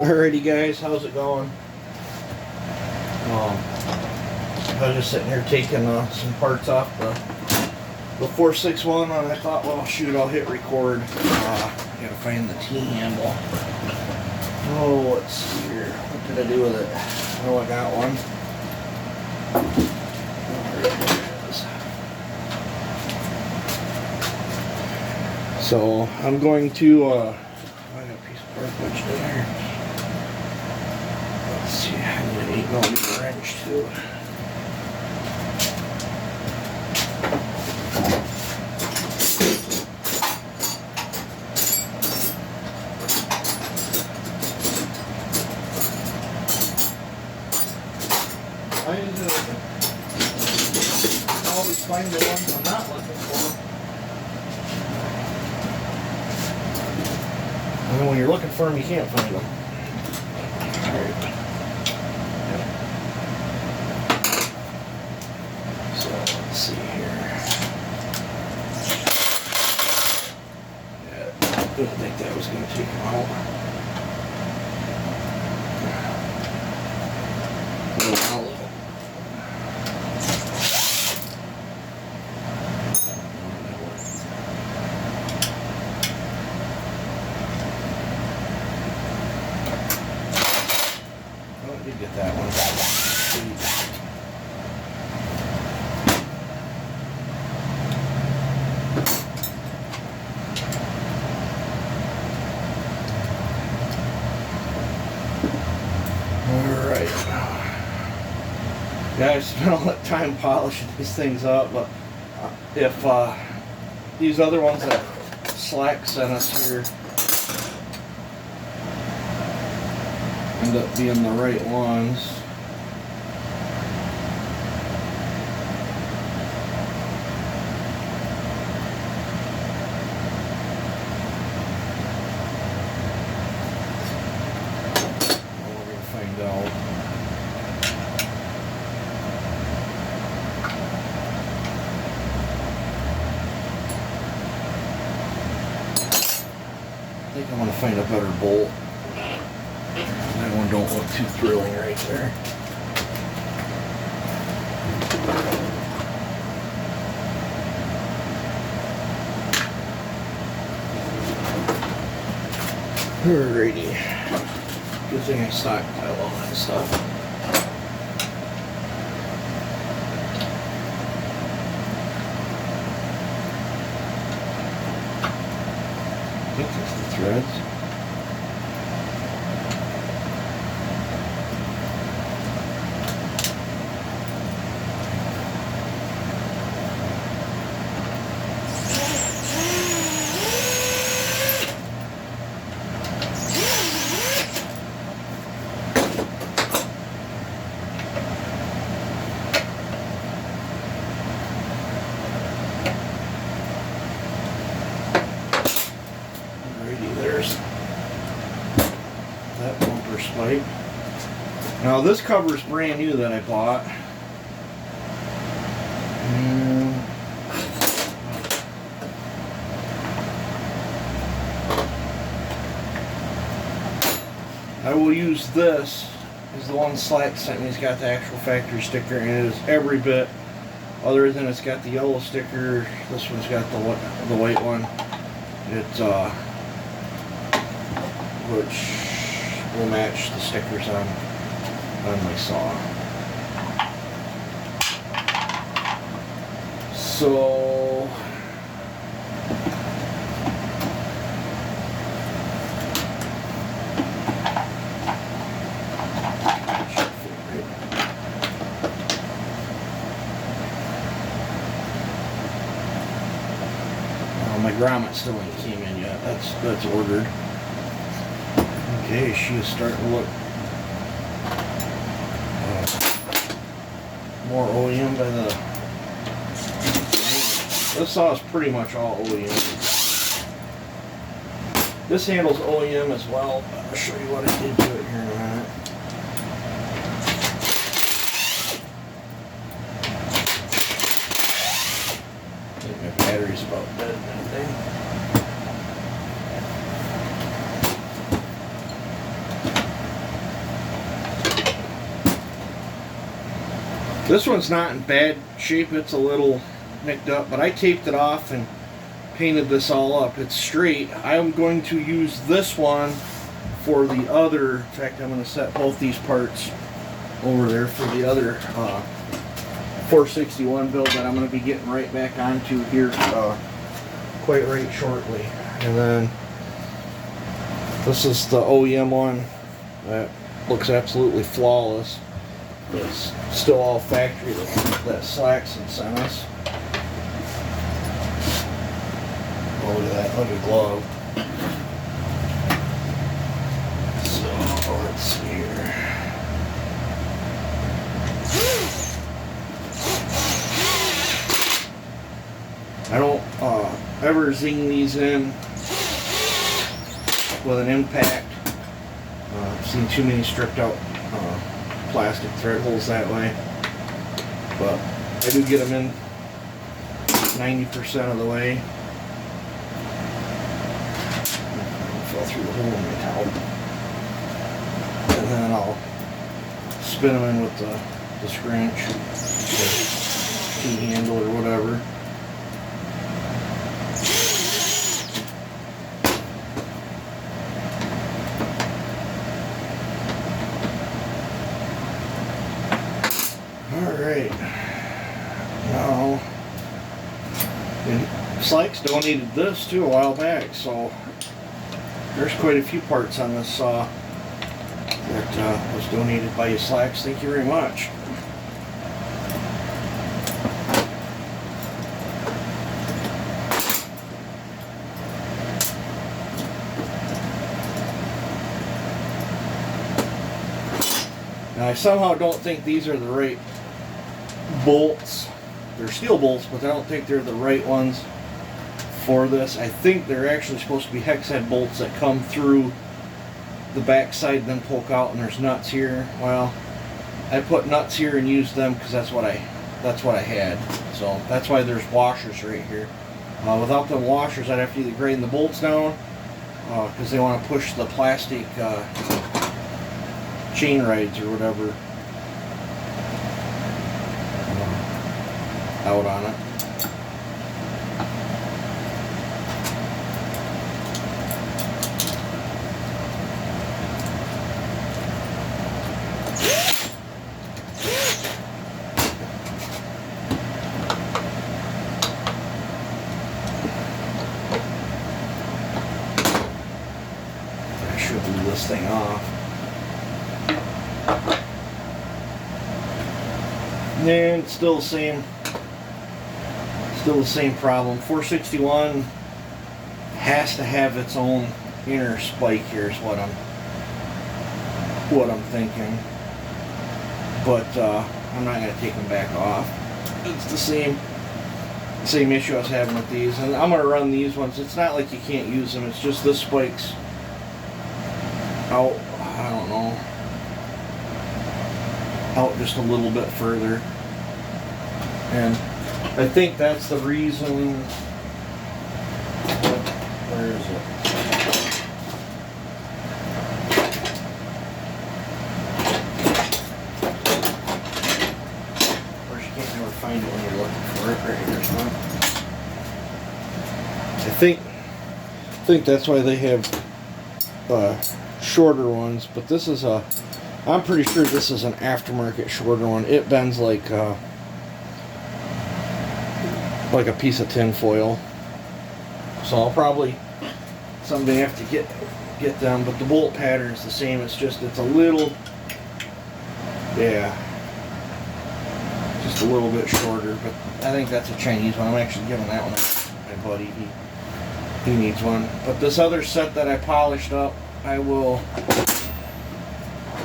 Alrighty guys, how's it going? I was just sitting here taking some parts off the 461 and I thought, well shoot, I'll hit record. Gotta find the T-handle. Oh, let's see here. What did I do with it? Oh, I got one. There it is. So I'm going to I got a piece of cartridge there. Let's see, I need an 8mm wrench too. I always find the ones I'm not looking for. And then when you're looking for them, you can't find them. Alright. So let's see here. Yeah, I didn't think that was going to take them out. Get that one. Alright. Yeah, I spent all that time polishing these things up, but if these other ones that Slack sent us here end up being the right ones. We're going to find out. I think I'm going to find a better bolt. That one don't look too thrilling right there. Alrighty. Good thing I stockpile all that stuff. I think that's the threads. That bumper spike. Now this cover is brand new that I bought. I will use this as the one Slack sent me. It's got the actual factory sticker and it is every bit, other than it's got the yellow sticker. This one's got the white one. It's which will match the stickers on my saw. So my grommet still ain't came in yet. That's ordered. Okay, she is starting to look more OEM by the. This saw is pretty much all OEM. This handle's OEM as well, but I'll show you what I did to it here in a minute. I think my battery's about dead and everything. This one's not in bad shape. It's a little nicked up, but I taped it off and painted this all up. It's straight. I'm going to use this one for the other. In fact, I'm going to set both these parts over there for the other 461 build that I'm going to be getting right back onto here quite right shortly. And then this is the OEM one that looks absolutely flawless. It's still all factory that Slackson sent us. Oh, look at that, look at the glove. So, let's see here. I don't ever zing these in with an impact. I've seen too many stripped out plastic thread holes that way, but I do get them in 90% of the way. Fell through the hole in my towel, and then I'll spin them in with the scrunch, the key handle or whatever. Alright, now, Sykes donated this too a while back, so there's quite a few parts on this saw that was donated by you, Slacks. Thank you very much. Now, I somehow don't think these are the right bolts. They're steel bolts, but I don't think they're the right ones for this. I think they're actually supposed to be hex head bolts that come through the back side and then poke out, and there's nuts here. Well, I put nuts here and used them because that's what I had. So that's why there's washers right here. Without them washers, I'd have to either grind the bolts down because they want to push the plastic chain rides or whatever out on it. I should leave this thing off. And it's still the same problem. 461 has to have its own inner spike here is what I'm thinking. But I'm not gonna take them back off. It's the same issue I was having with these, and I'm gonna run these ones. It's not like you can't use them. It's just this spike's out. I don't know. Out just a little bit further. And I think that's the reason. Where is it? Of course, you can't never find it when you're looking for it. Right here, son. I think that's why they have shorter ones. But this is I'm pretty sure this is an aftermarket shorter one. It bends like a piece of tin foil. So I'll probably someday have to get them, but the bolt pattern is the same. It's a little, yeah, just a little bit shorter. But I think that's a Chinese one. I'm actually giving that one to my buddy. He needs one. But this other set that I polished up, I will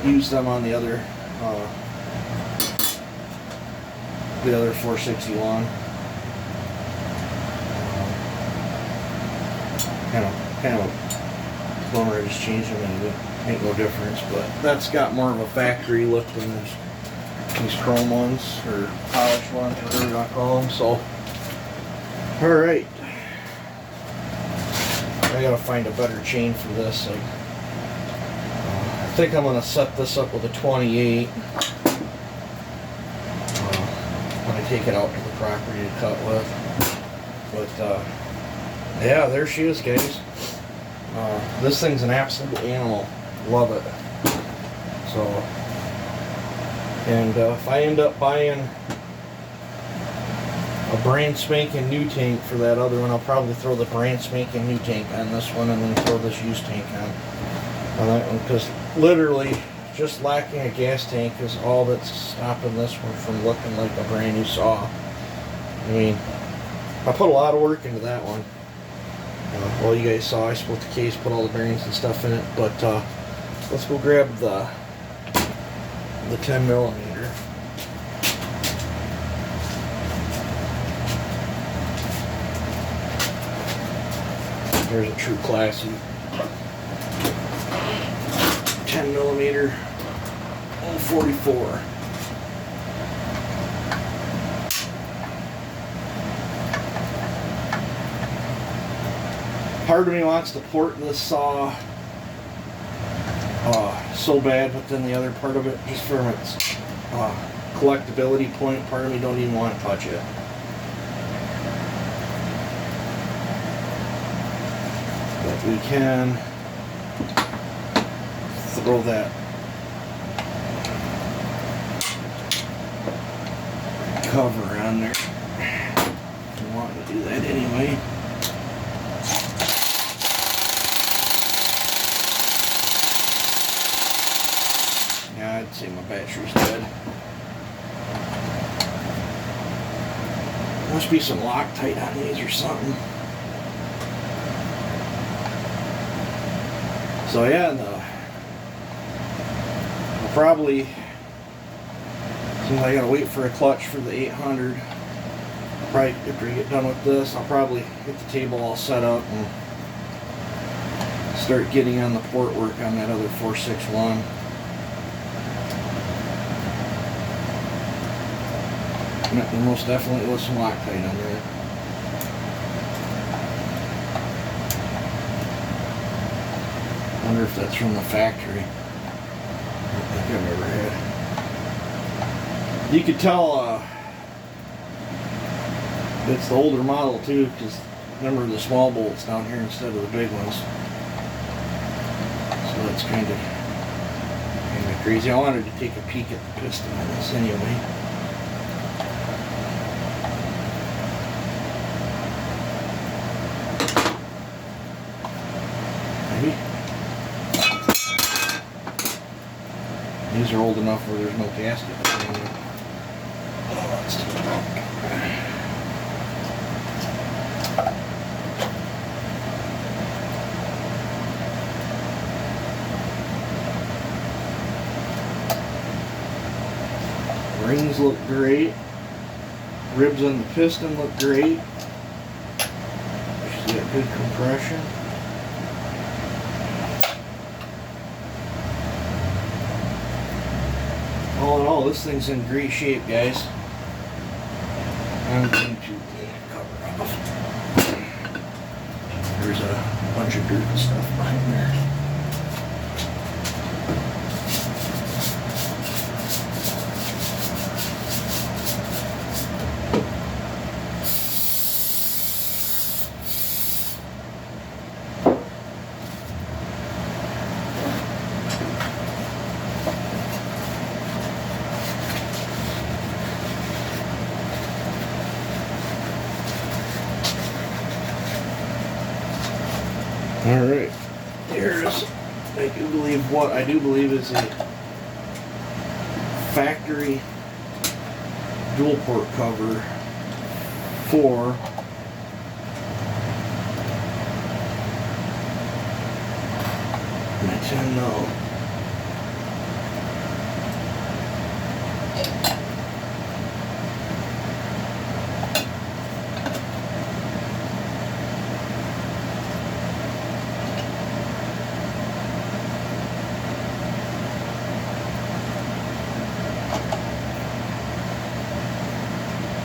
use them on the other 461. Kind of a bummer I just changed them and it ain't no difference, but that's got more of a factory look than these chrome ones or polished ones, whatever you want to call them. So, alright. I gotta find a better chain for this. I think I'm gonna set this up with a 28. take it out to the property to cut with. But yeah, there she is, guys. This thing's an absolute animal. Love it. So, and if I end up buying a brand spanking new tank for that other one, I'll probably throw the brand spanking new tank on this one and then throw this used tank on that one, because literally just lacking a gas tank is all that's stopping this one from looking like a brand new saw. I mean, I put a lot of work into that one. Well, you guys saw I split the case, put all the bearings and stuff in it, but let's go grab the 10 millimeter. Here's a true classy 10 millimeter 044. Part of me wants to port this saw so bad, but then the other part of it, just from its collectability point, part of me don't even want to touch it. But we can throw that cover on there. I want to do that anyway. Yeah, I'd say my battery's dead. Must be some Loctite on these or something. So yeah, I'll probably, since I gotta wait for a clutch for the 800, probably after I get done with this, I'll probably get the table all set up and start getting on the port work on that other 461. There most definitely was some Loctite on there. I wonder if that's from the factory. I don't think I've ever had. You could tell it's the older model too, because remember the small bolts down here instead of the big ones. So that's kind of crazy. I wanted to take a peek at the piston on this anyway. These are old enough where there's no gasket. Oh, let's take it out. Rings look great. Ribs on the piston look great. She's got good compression. All in all, this thing's in great shape, guys. I'm going to cover off. There's a bunch of dirt and stuff behind there. Alright, here's, I do believe is a factory dual port cover for my 10 mil.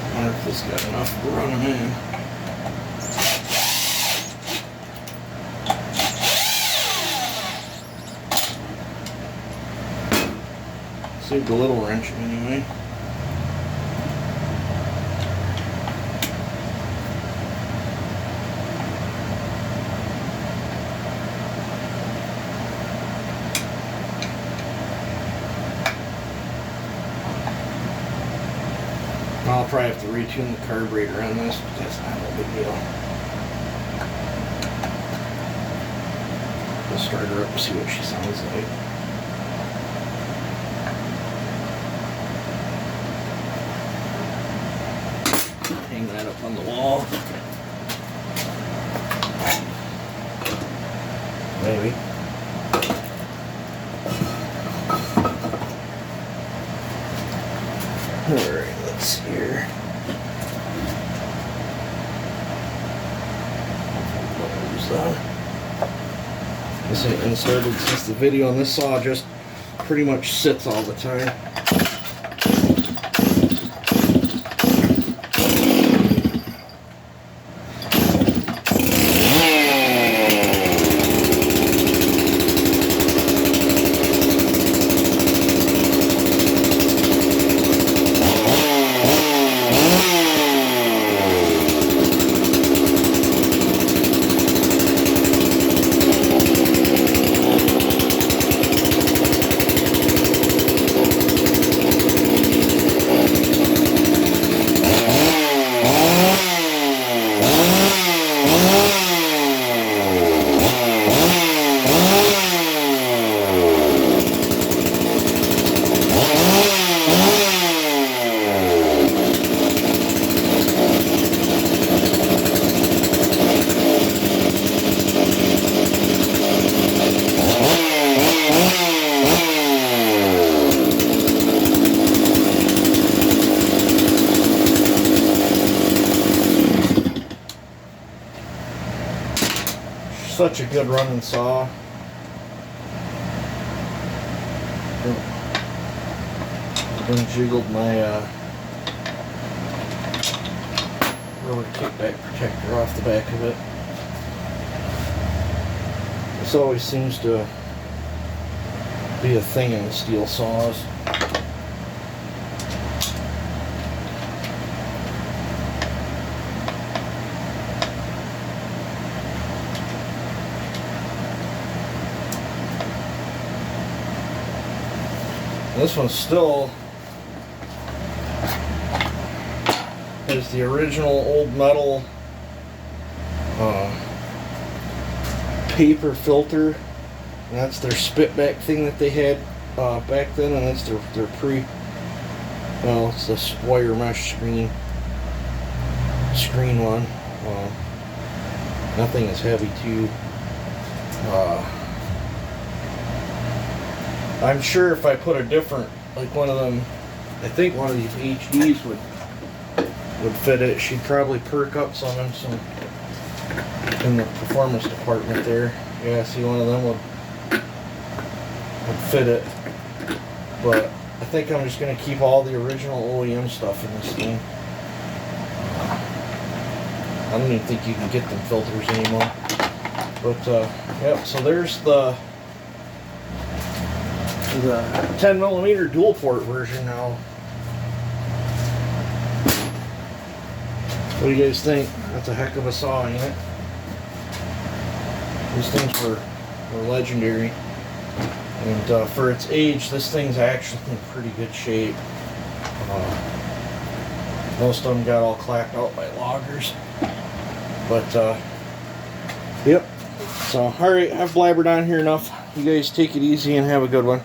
I wonder if this got enough to run them in. Saved a little wrench anyway. I'll probably have to retune the carburetor on this, but that's not a big deal. We'll start her up and see what she sounds like. Hang that up on the wall. Maybe. Alright, let's see here. This ain't been started since the video on this saw just pretty much sits all the time. Such a good running saw. Then jiggled my rubber kickback protector off the back of it. This always seems to be a thing in steel saws. This one still has the original old metal paper filter, and that's their spit back thing that they had back then, and that's their well, it's this wire mesh screen one. Nothing is heavy too. I'm sure if I put a different, like one of them, I think one of these HDs would fit it. She'd probably perk up some in the performance department there. Yeah, see, one of them would fit it. But I think I'm just going to keep all the original OEM stuff in this thing. I don't even think you can get them filters anymore. But yep, so there's the 10mm dual port version now. What do you guys think? That's a heck of a saw, ain't it? These things were legendary. And for its age, this thing's actually in pretty good shape. Most of them got all clacked out by loggers. But, yep. So, alright, I've blabbered on here enough. You guys take it easy and have a good one.